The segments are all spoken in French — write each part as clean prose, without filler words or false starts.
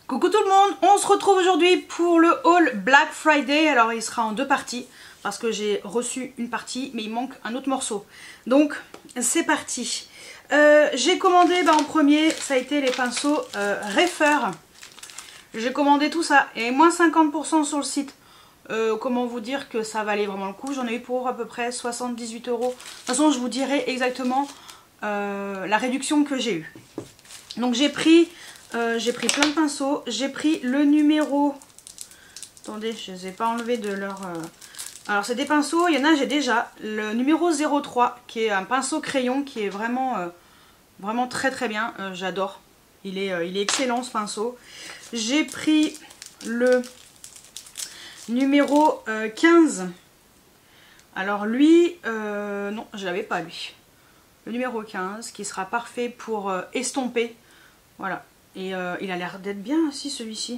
Coucou tout le monde, on se retrouve aujourd'hui pour le haul Black Friday. Alors il sera en deux parties parce que j'ai reçu une partie mais il manque un autre morceau. Donc c'est parti. J'ai commandé en premier, ça a été les pinceaux Refer. J'ai commandé tout ça et moins 50% sur le site. Comment vous dire que ça valait vraiment le coup. J'en ai eu pour à peu près 78 €. De toute façon je vous dirai exactement la réduction que j'ai eue. Donc j'ai pris plein de pinceaux. J'ai pris le numéro... Attendez, je ne les ai pas enlevés de leur... Alors c'est des pinceaux, il y en a j'ai déjà. Le numéro 03 qui est un pinceau crayon qui est vraiment, vraiment très très bien. J'adore. Il est excellent ce pinceau. J'ai pris le numéro 15. Alors lui, non je l'avais pas lui. Le numéro 15 qui sera parfait pour estomper. Voilà. Et il a l'air d'être bien aussi celui-ci.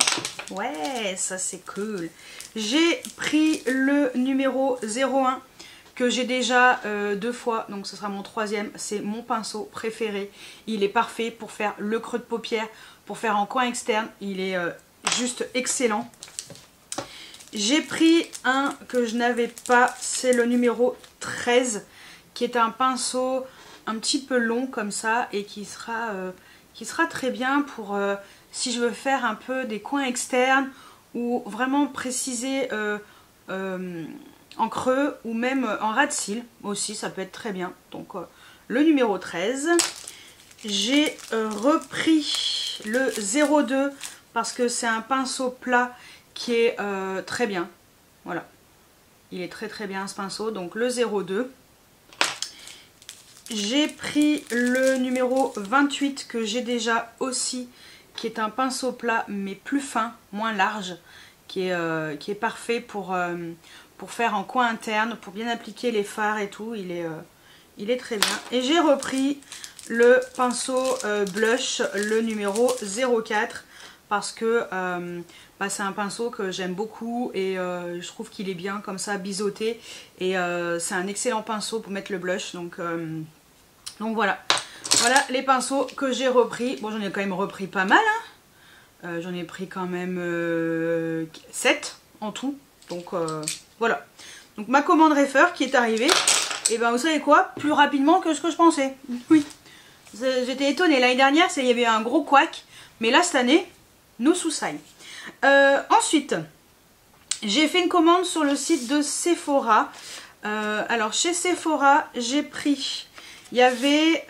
Ouais, ça c'est cool. J'ai pris le numéro 01 que j'ai déjà deux fois. Donc ce sera mon troisième. C'est mon pinceau préféré. Il est parfait pour faire le creux de paupière, pour faire en coin externe. Il est juste excellent. J'ai pris un que je n'avais pas. C'est le numéro 13 qui est un pinceau un petit peu long comme ça et qui sera très bien pour si je veux faire un peu des coins externes ou vraiment préciser en creux ou même en ras de cils aussi, ça peut être très bien. Donc le numéro 13. J'ai repris le 02 parce que c'est un pinceau plat qui est très bien. Voilà, il est très très bien ce pinceau, donc le 02. J'ai pris le numéro 28 que j'ai déjà aussi, qui est un pinceau plat mais plus fin, moins large, qui est parfait pour faire en coin interne, pour bien appliquer les fards et tout, il est très bien. Et j'ai repris le pinceau blush, le numéro 04, parce que c'est un pinceau que j'aime beaucoup et je trouve qu'il est bien comme ça, biseauté. Et c'est un excellent pinceau pour mettre le blush, donc voilà. Voilà les pinceaux que j'ai repris. Bon, j'en ai quand même repris pas mal, hein. J'en ai pris quand même 7 en tout. Donc voilà. Donc ma commande Refer qui est arrivée. Et ben vous savez quoi? Plus rapidement que ce que je pensais. Oui. J'étais étonnée. L'année dernière, il y avait un gros couac. Mais là, cette année, no souci. Ensuite, j'ai fait une commande sur le site de Sephora. Alors chez Sephora, j'ai pris... Il y avait,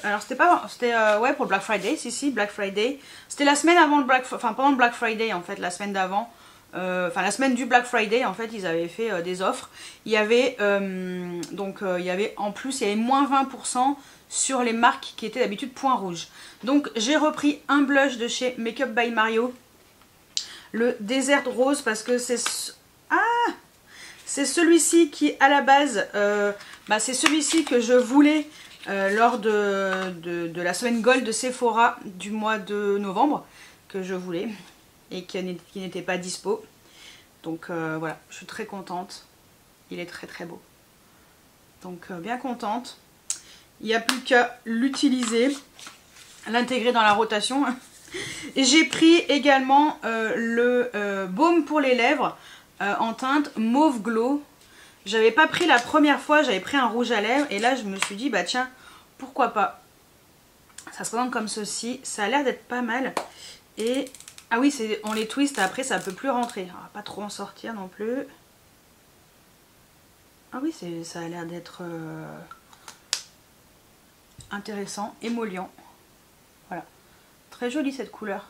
alors c'était pas, c'était ouais pour le Black Friday, si Black Friday. C'était la semaine avant le pendant le Black Friday en fait, la semaine d'avant. La semaine du Black Friday en fait, ils avaient fait des offres. Il y avait, il y avait en plus, il y avait moins 20% sur les marques qui étaient d'habitude point rouge. Donc j'ai repris un blush de chez Makeup by Mario. Le Desert Rose parce que c'est... Ah! C'est celui-ci qui, à la base, c'est celui-ci que je voulais lors de la semaine Gold de Sephora du mois de novembre, que je voulais et qui n'était pas dispo. Donc voilà, je suis très contente. Il est très très beau. Donc bien contente. Il n'y a plus qu'à l'utiliser, l'intégrer dans la rotation. Et j'ai pris également le baume pour les lèvres. En teinte Mauve Glow. J'avais pas pris la première fois, j'avais pris un rouge à lèvres et là je me suis dit bah tiens, pourquoi pas. Ça se présente comme ceci, ça a l'air d'être pas mal. Et ah oui, on les twist après ça peut plus rentrer. On va pas trop en sortir non plus. Ah oui, ça a l'air d'être intéressant, émollient. Voilà, très jolie cette couleur.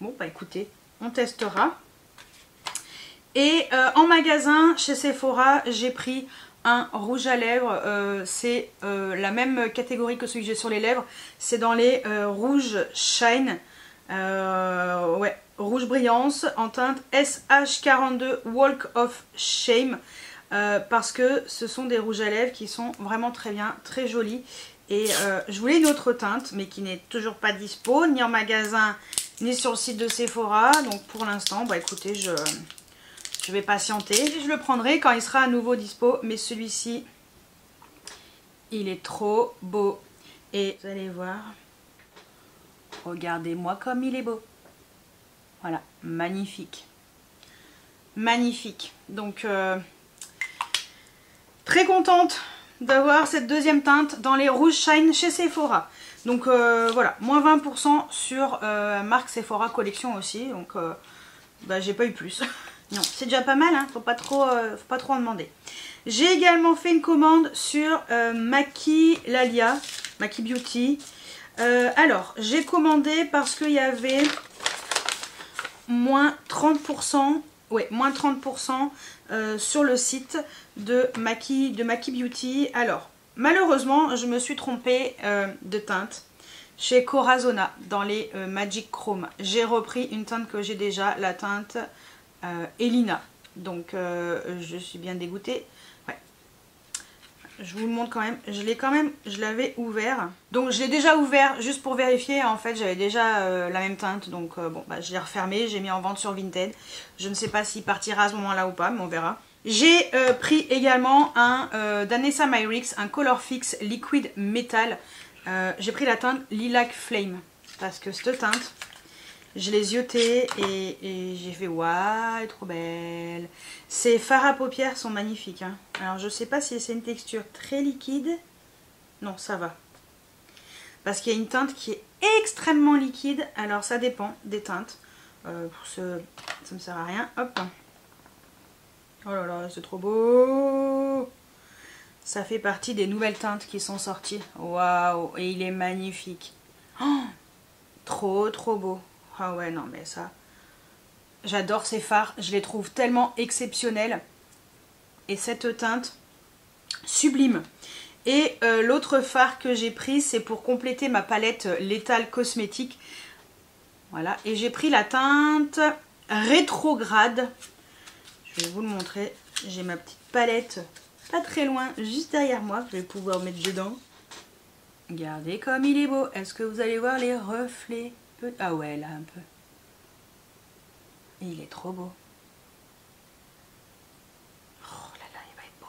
Bon bah écoutez, on testera. Et en magasin, chez Sephora, j'ai pris un rouge à lèvres. C'est la même catégorie que celui que j'ai sur les lèvres. C'est dans les rouges Shine. Ouais, rouge brillance en teinte SH42 Walk of Shame. Parce que ce sont des rouges à lèvres qui sont vraiment très bien, très jolis. Et je voulais une autre teinte, mais qui n'est toujours pas dispo, ni en magasin, ni sur le site de Sephora. Donc pour l'instant, bah écoutez, je vais patienter. Et je le prendrai quand il sera à nouveau dispo. Mais celui-ci, il est trop beau. Et vous allez voir. Regardez-moi comme il est beau. Voilà, magnifique. Magnifique. Donc, très contente d'avoir cette deuxième teinte dans les rouges Shine chez Sephora. Donc voilà, moins 20% sur marque Sephora Collection aussi. Donc bah, j'ai pas eu plus. Non, c'est déjà pas mal, hein, faut pas trop en demander. J'ai également fait une commande sur Maki Lalia, Maki Beauty. Alors, j'ai commandé parce qu'il y avait moins 30%, ouais, moins 30% sur le site de Maki Beauty. Alors, malheureusement, je me suis trompée de teinte chez Corazona dans les Magic Chrome. J'ai repris une teinte que j'ai déjà, la teinte Elina. Donc, je suis bien dégoûtée. Ouais. Je vous le montre quand même. Je l'avais ouvert. Donc, je l'ai déjà ouvert juste pour vérifier. En fait, j'avais déjà la même teinte. Donc, bon, bah, je l'ai refermé. J'ai mis en vente sur Vinted. Je ne sais pas s'il partira à ce moment-là ou pas, mais on verra. J'ai pris également un d'Anessa Myrix, un Color Fix Liquid Metal. J'ai pris la teinte Lilac Flame parce que cette teinte, je l'ai ziotée et j'ai fait waouh, elle est trop belle. Ces fards à paupières sont magnifiques, hein. Alors je sais pas si c'est une texture très liquide. Non, ça va. Parce qu'il y a une teinte qui est extrêmement liquide. Alors ça dépend des teintes. Ça me sert à rien. Hop. Oh là là, c'est trop beau. Ça fait partie des nouvelles teintes qui sont sorties. Waouh, et il est magnifique. Oh, trop beau. Ah ouais, non mais ça... J'adore ces fards, je les trouve tellement exceptionnels. Et cette teinte, sublime. Et l'autre fard que j'ai pris, c'est pour compléter ma palette Lethal Cosmétique. Voilà, et j'ai pris la teinte Rétrograde. Je vais vous le montrer. J'ai ma petite palette pas très loin, juste derrière moi. Je vais pouvoir mettre dedans. Regardez comme il est beau. Est-ce que vous allez voir les reflets? Ah ouais, là un peu. Et il est trop beau. Oh là là, il va être beau.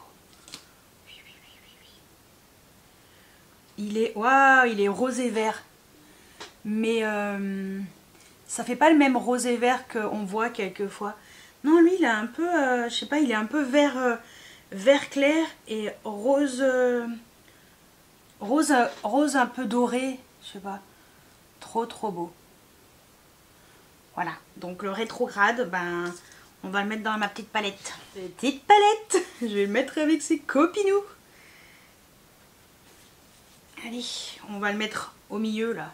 Oui, oui, oui, oui, oui. Il est... Waouh, il est rosé vert. Mais ça fait pas le même rosé vert qu'on voit quelquefois. Non, lui, il a un peu... je sais pas, il est un peu vert... vert clair et rose, rose un peu doré, je sais pas, trop beau. Voilà, donc le rétrograde, ben, on va le mettre dans ma petite palette. Petite palette, je vais le mettre avec ses copinous. Allez, on va le mettre au milieu là.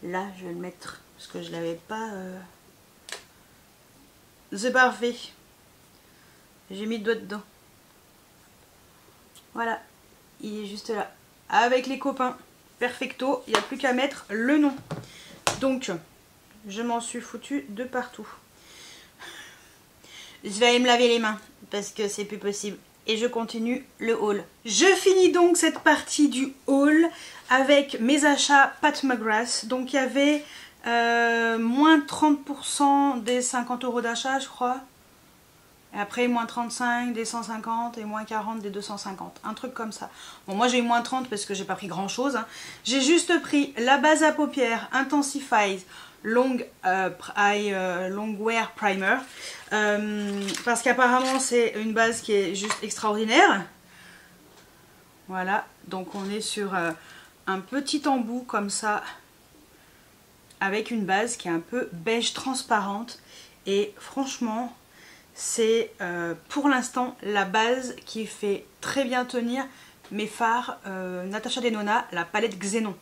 Là, je vais le mettre parce que je l'avais pas. C'est parfait. J'ai mis le doigt dedans. Voilà, il est juste là. Avec les copains. Perfecto, il n'y a plus qu'à mettre le nom. Donc, je m'en suis foutue de partout. Je vais aller me laver les mains parce que c'est plus possible. Et je continue le haul. Je finis donc cette partie du haul avec mes achats Pat McGrath. Donc il y avait moins 30% des 50 € d'achat, je crois. Et après moins 35 des 150 et moins 40 des 250. Un truc comme ça. Bon, moi j'ai eu moins 30 parce que j'ai pas pris grand chose, hein. J'ai juste pris la base à paupières Intensifies Long Wear Primer. Parce qu'apparemment c'est une base qui est juste extraordinaire. Voilà. Donc on est sur un petit embout comme ça. Avec une base qui est un peu beige transparente. Et franchement... c'est pour l'instant la base qui fait très bien tenir mes fards Natasha Denona, la palette Xénon.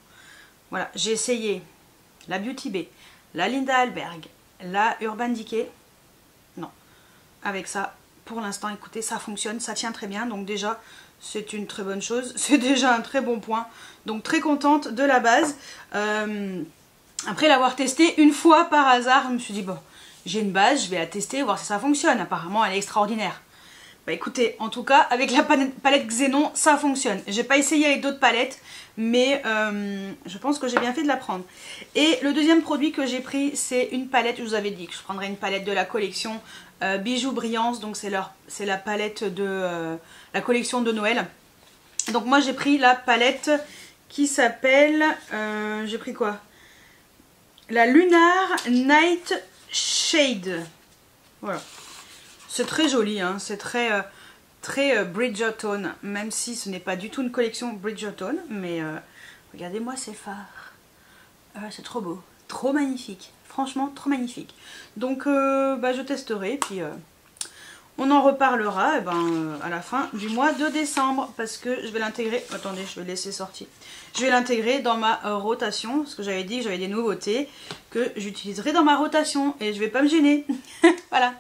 Voilà, j'ai essayé la Beauty Bay, la Linda Alberg, la Urban Decay. Non, avec ça, pour l'instant, écoutez, ça fonctionne, ça tient très bien. Donc déjà, c'est une très bonne chose, c'est déjà un très bon point. Donc très contente de la base. Après l'avoir testé une fois par hasard, je me suis dit bon... j'ai une base, je vais la tester, voir si ça fonctionne. Apparemment, elle est extraordinaire. Bah écoutez, en tout cas, avec la palette Xénon, ça fonctionne. J'ai pas essayé avec d'autres palettes, mais je pense que j'ai bien fait de la prendre. Et le deuxième produit que j'ai pris, c'est une palette. Je vous avais dit que je prendrais une palette de la collection Bijoux Brillance. Donc c'est la palette de la collection de Noël. Donc moi j'ai pris la palette qui s'appelle... j'ai pris quoi? la Lunar Night Shade. Voilà. C'est très joli, hein. C'est très, très Bridgerton, même si ce n'est pas du tout une collection Bridgerton. Mais regardez-moi ces fards. C'est trop beau, trop magnifique. Franchement, trop magnifique. Donc, je testerai, puis on en reparlera à la fin du mois de décembre. Parce que je vais l'intégrer... Attendez, je vais laisser sortir. Je vais l'intégrer dans ma rotation. Parce que j'avais dit que j'avais des nouveautés que j'utiliserai dans ma rotation. Et je vais pas me gêner. Voilà.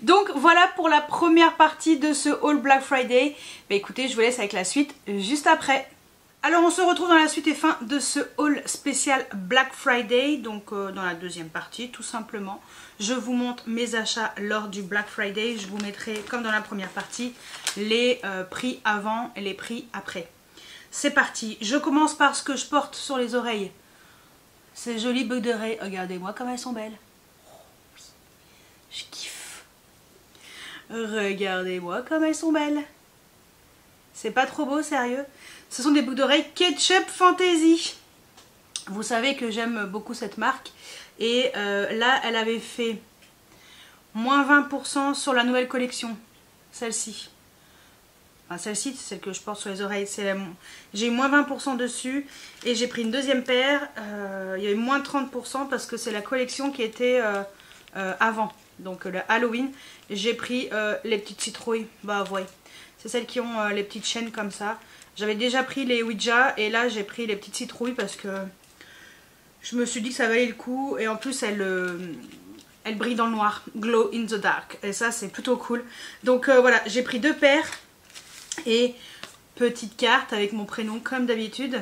Donc, voilà pour la première partie de ce haul Black Friday. Écoutez, je vous laisse avec la suite juste après. Alors on se retrouve dans la suite et fin de ce haul spécial Black Friday, donc dans la deuxième partie tout simplement. Je vous montre mes achats lors du Black Friday, je vous mettrai comme dans la première partie les prix avant et les prix après. C'est parti, je commence par ce que je porte sur les oreilles. Ces jolies boucles d'oreilles, regardez-moi comme elles sont belles. Oh, oui. Je kiffe. Regardez-moi comme elles sont belles. C'est pas trop beau, sérieux? Ce sont des boucles d'oreilles Ketchup Fantasy. Vous savez que j'aime beaucoup cette marque. Et là, elle avait fait moins 20% sur la nouvelle collection. Celle-ci. Enfin, celle-ci, c'est celle que je porte sur les oreilles. J'ai eu moins 20% dessus. Et j'ai pris une deuxième paire. Il y a eu moins 30% parce que c'est la collection qui était avant. Donc le Halloween. J'ai pris les petites citrouilles. Bah, vous voyez. C'est celles qui ont les petites chaînes comme ça. J'avais déjà pris les Ouija et là j'ai pris les petites citrouilles parce que je me suis dit que ça valait le coup. Et en plus elles brillent dans le noir. Glow in the dark. Et ça c'est plutôt cool. Donc voilà, j'ai pris deux paires. Et petite carte avec mon prénom comme d'habitude.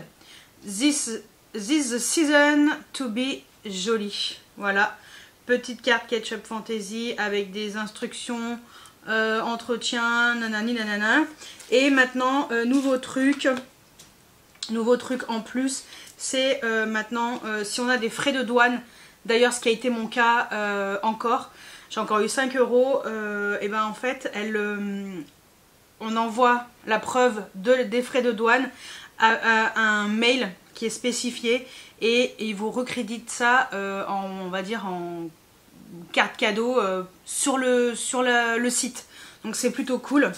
This the season to be joli. Voilà. Petite carte Ketchup Fantasy avec des instructions... entretien, nanani nanana. Et maintenant, nouveau truc en plus, c'est maintenant si on a des frais de douane, d'ailleurs ce qui a été mon cas encore, j'ai encore eu 5 €, et ben en fait, on envoie la preuve des frais de douane à un mail qui est spécifié et il vous recrédite ça on va dire en carte cadeau sur le site. Donc c'est plutôt cool.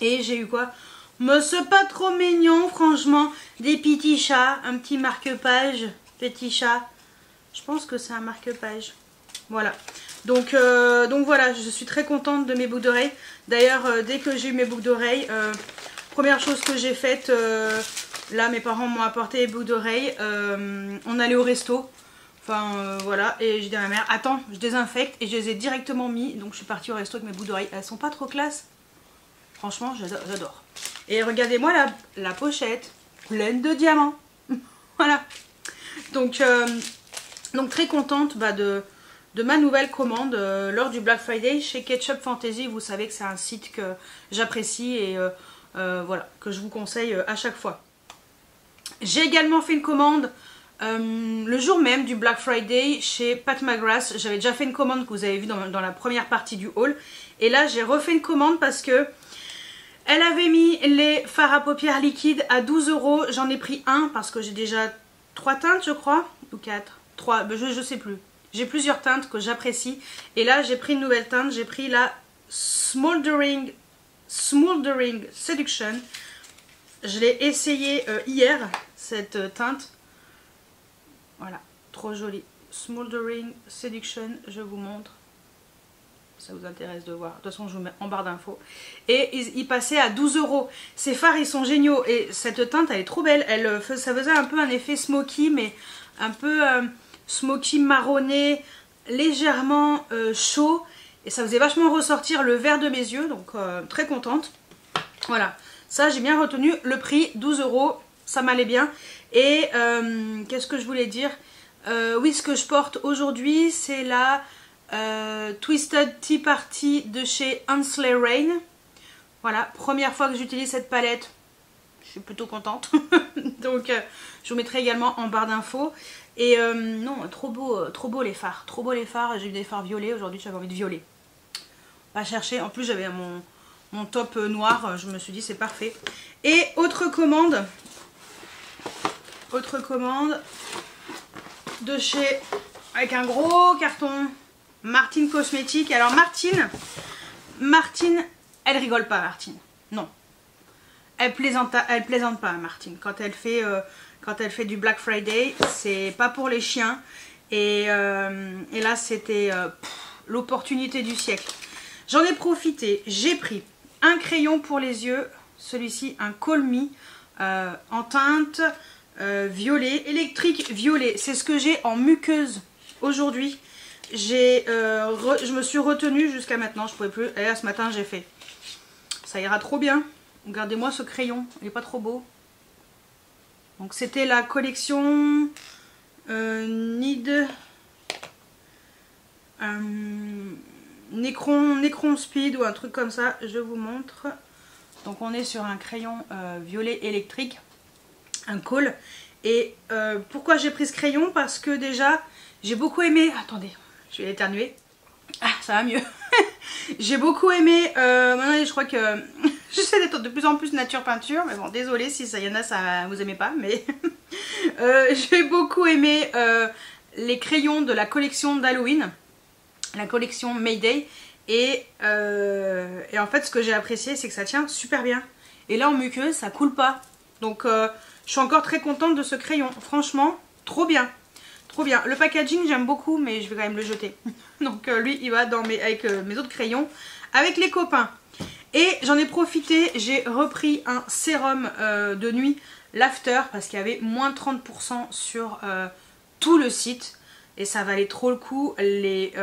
Et j'ai eu quoi? Mais c'est pas trop mignon franchement. Des petits chats, un petit marque-page. Petit chat. Je pense que c'est un marque-page. Voilà. Donc voilà, je suis très contente de mes boucles d'oreilles. D'ailleurs, dès que j'ai eu mes boucles d'oreilles, première chose que j'ai faite, là mes parents m'ont apporté les boucles d'oreilles. On allait au resto. Enfin voilà, et j'ai dit à ma mère, attends, je désinfecte et je les ai directement mis. Donc je suis partie au resto avec mes boucles d'oreilles. Elles sont pas trop classe. Franchement, j'adore. Et regardez-moi la pochette, pleine de diamants. Voilà. Donc très contente de ma nouvelle commande lors du Black Friday chez Ketchup Fantasy. Vous savez que c'est un site que j'apprécie et voilà, que je vous conseille à chaque fois. J'ai également fait une commande le jour même du Black Friday chez Pat McGrath. J'avais déjà fait une commande que vous avez vu dans la première partie du haul. Et là j'ai refait une commande parce que elle avait mis les fards à paupières liquides à 12 €. J'en ai pris un parce que j'ai déjà 3 teintes je crois. Ou 4. 3, je sais plus. J'ai plusieurs teintes que j'apprécie. Et là j'ai pris une nouvelle teinte. J'ai pris la Smoldering Seduction. Je l'ai essayé hier, cette teinte. Voilà, trop jolie. Smoldering Seduction, je vous montre. Ça vous intéresse de voir. De toute façon, je vous mets en barre d'infos. Et il passait à 12 €. Ces fards, ils sont géniaux. Et cette teinte, elle est trop belle. Ça faisait un peu un effet smoky, mais un peu smoky marronné, légèrement chaud. Et ça faisait vachement ressortir le vert de mes yeux. Donc, très contente. Voilà. Ça, j'ai bien retenu le prix, 12 €. Ça m'allait bien. Et qu'est-ce que je voulais dire? Oui, ce que je porte aujourd'hui, c'est la Twisted Tea Party de chez Ansley Rain. Voilà, première fois que j'utilise cette palette. Je suis plutôt contente. Donc, je vous mettrai également en barre d'infos. Et non, trop beau les fards. Trop beau les fards. J'ai eu des fards violets. Aujourd'hui, j'avais envie de violet. Pas chercher. En plus, j'avais mon top noir. Je me suis dit, c'est parfait. Et autre commande. de chez, avec un gros carton, Martine Cosmétiques. Alors Martine, elle rigole pas, Martine. Non. Elle plaisante pas, Martine. Quand elle fait du Black Friday, c'est pas pour les chiens. Et là, c'était l'opportunité du siècle. J'en ai profité. J'ai pris un crayon pour les yeux. Celui-ci, un Call Me en teinte violet, électrique violet. C'est ce que j'ai en muqueuse aujourd'hui. Je me suis retenue jusqu'à maintenant. Je pouvais plus. Et là, ce matin, j'ai fait. Ça ira trop bien. Regardez-moi ce crayon. Il n'est pas trop beau. Donc, c'était la collection Necron Speed ou un truc comme ça. Je vous montre. Donc on est sur un crayon violet électrique, un Kohl. Et pourquoi j'ai pris ce crayon? Parce que déjà, j'ai beaucoup aimé... Attendez, je vais éternuer. Ah, ça va mieux. J'ai beaucoup aimé... maintenant, je crois que... J'essaie d'être de plus en plus nature peinture. Mais bon, désolé si ça y en a, ça vous aimez pas. Mais j'ai beaucoup aimé les crayons de la collection d'Halloween. La collection Mayday. Et en fait, ce que j'ai apprécié, c'est que ça tient super bien. Et là, en muqueuse, ça coule pas. Donc, je suis encore très contente de ce crayon. Franchement, trop bien. Trop bien. Le packaging, j'aime beaucoup, mais je vais quand même le jeter. Donc, lui, il va avec mes autres crayons, avec les copains. Et j'en ai profité, j'ai repris un sérum de nuit, l'After, parce qu'il y avait moins 30% sur tout le site. Et ça valait trop le coup. Les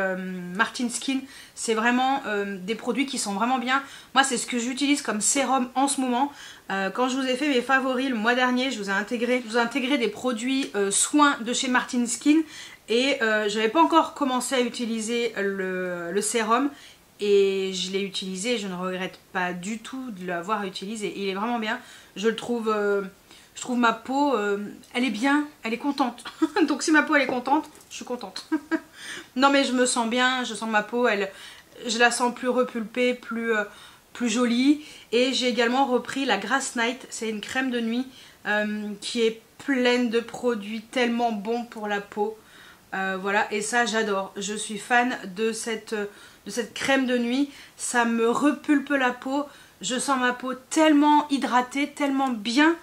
Martine Skin, c'est vraiment des produits qui sont vraiment bien. Moi, c'est ce que j'utilise comme sérum en ce moment. Quand je vous ai fait mes favoris le mois dernier, je vous ai intégré des produits soins de chez Martine Skin. Et je n'avais pas encore commencé à utiliser le sérum. Et je l'ai utilisé, je ne regrette pas du tout de l'avoir utilisé. Il est vraiment bien. Je trouve ma peau, elle est bien, elle est contente. Donc si ma peau elle est contente, je suis contente. Non mais je me sens bien, je sens ma peau, je la sens plus repulpée, plus jolie. Et j'ai également repris la Grass Night, c'est une crème de nuit qui est pleine de produits tellement bons pour la peau. Voilà, et ça j'adore. Je suis fan de cette crème de nuit. Ça me repulpe la peau. Je sens ma peau tellement hydratée, tellement bien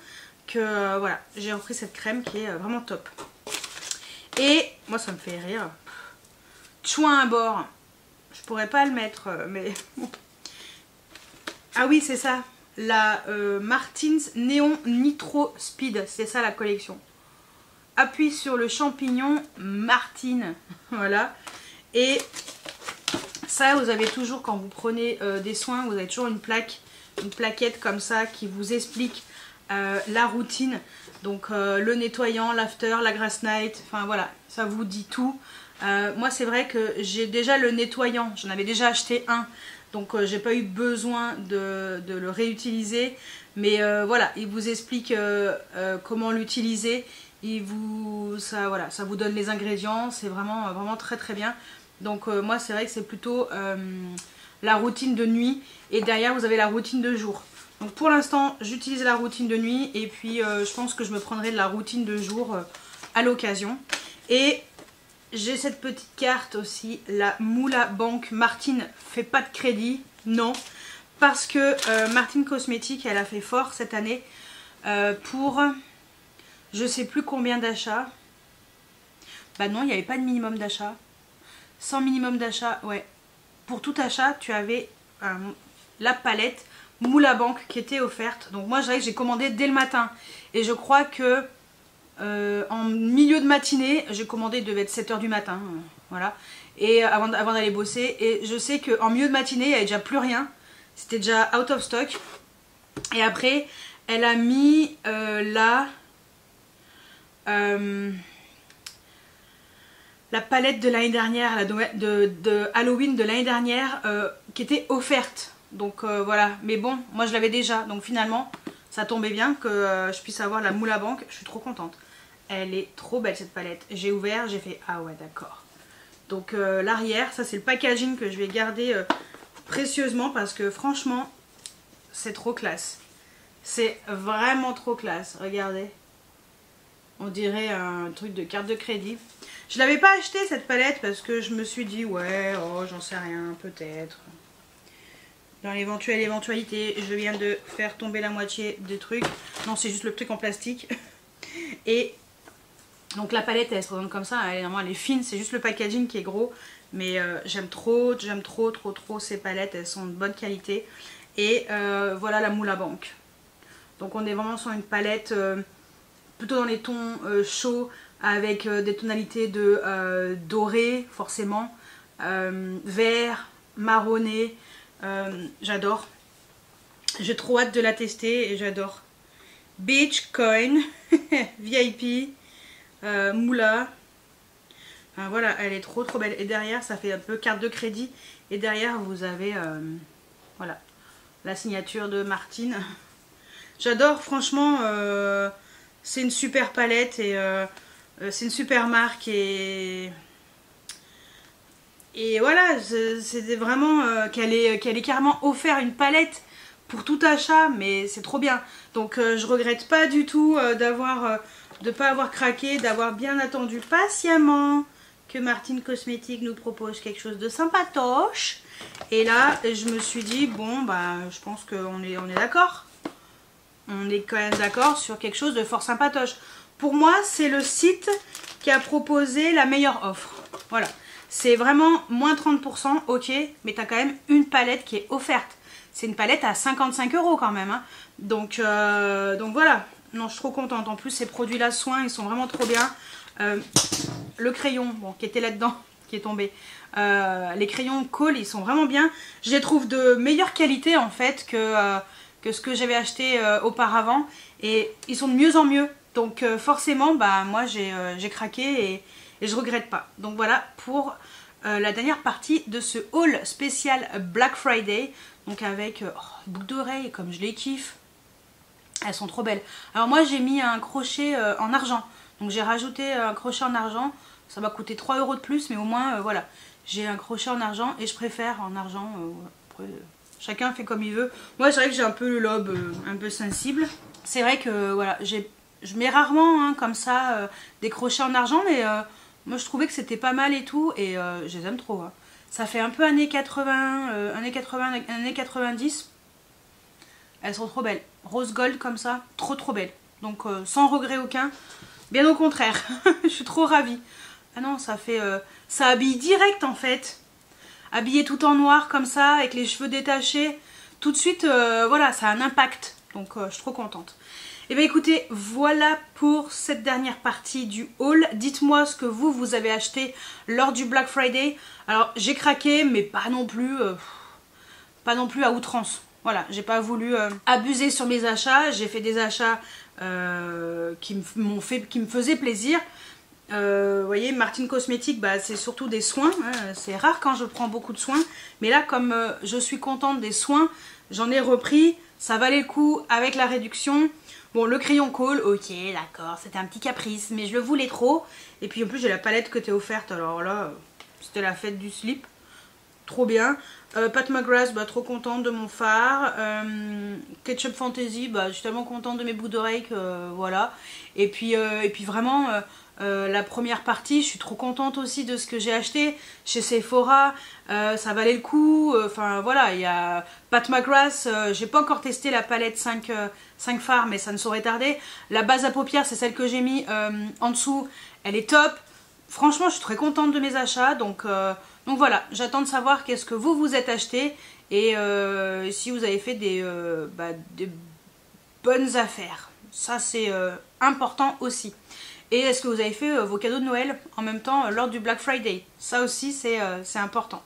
que voilà, j'ai repris cette crème qui est vraiment top. Et moi ça me fait rire. Chouin à bord. Je pourrais pas le mettre, mais bon. Ah oui, c'est ça. La Martins Néon Nitro Speed. C'est ça la collection. Appuie sur le champignon Martine. Voilà. Et ça, vous avez toujours, quand vous prenez des soins, vous avez toujours une plaquette comme ça qui vous explique la routine. Donc le nettoyant, l'after, la grass night, enfin voilà, ça vous dit tout. Moi c'est vrai que j'ai déjà le nettoyant, j'en avais déjà acheté un. Donc j'ai pas eu besoin de le réutiliser. Mais voilà, il vous explique comment l'utiliser. Ça vous donne les ingrédients, c'est vraiment très très bien. Donc moi c'est vrai que c'est plutôt la routine de nuit. Et derrière vous avez la routine de jour. Donc pour l'instant j'utilise la routine de nuit. Et puis je pense que je me prendrai de la routine de jour à l'occasion. Et j'ai cette petite carte aussi, la Moula Bank. Martine fait pas de crédit, non. Parce que Martine Cosmétiques, elle a fait fort cette année pour je sais plus combien d'achats. Bah non, il n'y avait pas de minimum d'achat. Sans minimum d'achat, ouais. Pour tout achat, tu avais la palette Moula Bank qui était offerte. Donc moi, j'ai commandé dès le matin. Et je crois que en milieu de matinée, j'ai commandé, il devait être 7 h du matin. Voilà. Et avant d'aller bosser. Et je sais qu'en milieu de matinée, il n'y avait déjà plus rien. C'était déjà out of stock. Et après, elle a mis la palette de l'année dernière, de Halloween de l'année dernière, qui était offerte. Donc voilà, mais bon, moi je l'avais déjà. Donc finalement, ça tombait bien que je puisse avoir la Moula Bank. Je suis trop contente. Elle est trop belle cette palette. J'ai ouvert, j'ai fait ah ouais d'accord. Donc l'arrière, ça c'est le packaging que je vais garder précieusement parce que franchement, c'est trop classe. C'est vraiment trop classe. Regardez. On dirait un truc de carte de crédit. Je l'avais pas acheté cette palette parce que je me suis dit ouais, oh j'en sais rien, peut-être. Dans l'éventuelle éventualité, je viens de faire tomber la moitié des trucs. Non, c'est juste le truc en plastique. Et donc la palette elle se présente comme ça, elle est fine, c'est juste le packaging qui est gros. Mais j'aime trop ces palettes, elles sont de bonne qualité. Et voilà la moule à banque. Donc on est vraiment sur une palette plutôt dans les tons chauds, avec des tonalités de doré forcément, vert, marronné. J'adore. J'ai trop hâte de la tester et j'adore. Beach Coin VIP Moula. Enfin, voilà, elle est trop belle. Et derrière ça fait un peu carte de crédit. Et derrière vous avez voilà, la signature de Martine. J'adore, franchement, c'est une super palette et c'est une super marque et voilà, c'est vraiment qu'elle est carrément offert une palette pour tout achat, mais c'est trop bien. Donc je regrette pas du tout de pas avoir craqué, d'avoir bien attendu patiemment que Martine Cosmétiques nous propose quelque chose de sympatoche. Et là, je me suis dit, bon, bah, je pense qu'on est d'accord. On est quand même d'accord sur quelque chose de fort sympatoche. Pour moi, c'est le site qui a proposé la meilleure offre. Voilà. C'est vraiment moins 30%, ok, mais tu as quand même une palette qui est offerte. C'est une palette à 55 € quand même. Hein. Donc voilà. Non, je suis trop contente. En plus, ces produits-là, soins, ils sont vraiment trop bien. Le crayon, bon, qui était là-dedans, qui est tombé. Les crayons Kohl, ils sont vraiment bien. Je les trouve de meilleure qualité en fait que ce que j'avais acheté auparavant. Et ils sont de mieux en mieux. Donc forcément, bah, moi j'ai craqué et je regrette pas. Donc voilà pour la dernière partie de ce haul spécial Black Friday. Donc avec boucles d'oreilles comme je les kiffe. Elles sont trop belles. Alors moi j'ai mis un crochet en argent. Donc j'ai rajouté un crochet en argent. Ça m'a coûté 3 € de plus, mais au moins voilà. J'ai un crochet en argent et je préfère en argent. Après, chacun fait comme il veut. Moi c'est vrai que j'ai un peu le lobe un peu sensible. C'est vrai que voilà, je mets rarement hein, comme ça des crochets en argent, mais moi je trouvais que c'était pas mal et tout, et je les aime trop. Hein. Ça fait un peu années 80, années 90. Elles sont trop belles. Rose gold comme ça, trop belles. Donc sans regret aucun. Bien au contraire, je suis trop ravie. Ah non, ça fait... ça habille direct en fait. Habillé tout en noir comme ça, avec les cheveux détachés. Tout de suite, voilà, ça a un impact. Donc je suis trop contente. Et bien écoutez, voilà pour cette dernière partie du haul. Dites-moi ce que vous avez acheté lors du Black Friday. Alors j'ai craqué, mais pas non plus à outrance. Voilà, j'ai pas voulu abuser sur mes achats. J'ai fait des achats qui me faisaient plaisir. Vous voyez, Martine Cosmétiques, bah, c'est surtout des soins. Hein. C'est rare quand je prends beaucoup de soins. Mais là, comme je suis contente des soins, j'en ai repris. Ça valait le coup avec la réduction. Bon, le crayon Kohl, ok, d'accord, c'était un petit caprice, mais je le voulais trop. Et puis en plus, j'ai la palette que t'es offerte. Alors là, c'était la fête du slip. Trop bien. Pat McGrath, bah, trop contente de mon fard. Ketchup Fantasy, bah, je suis tellement contente de mes boucles d'oreilles que voilà. Et puis vraiment, la première partie, je suis trop contente aussi de ce que j'ai acheté chez Sephora. Ça valait le coup. Enfin voilà, il y a Pat McGrath. J'ai pas encore testé la palette 5 fards, mais ça ne saurait tarder. La base à paupières, c'est celle que j'ai mis en dessous. Elle est top. Franchement, je suis très contente de mes achats. Donc voilà, j'attends de savoir qu'est-ce que vous êtes acheté et si vous avez fait des bonnes affaires. Ça, c'est important aussi. Et est-ce que vous avez fait vos cadeaux de Noël en même temps lors du Black Friday? Ça aussi, c'est important.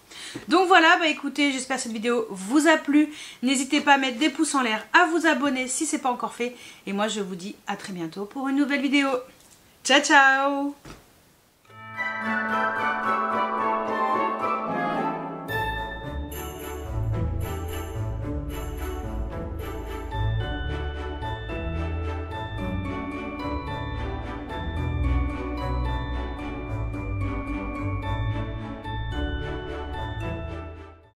Donc voilà, bah écoutez, j'espère que cette vidéo vous a plu. N'hésitez pas à mettre des pouces en l'air, à vous abonner si ce n'est pas encore fait. Et moi, je vous dis à très bientôt pour une nouvelle vidéo. Ciao, ciao!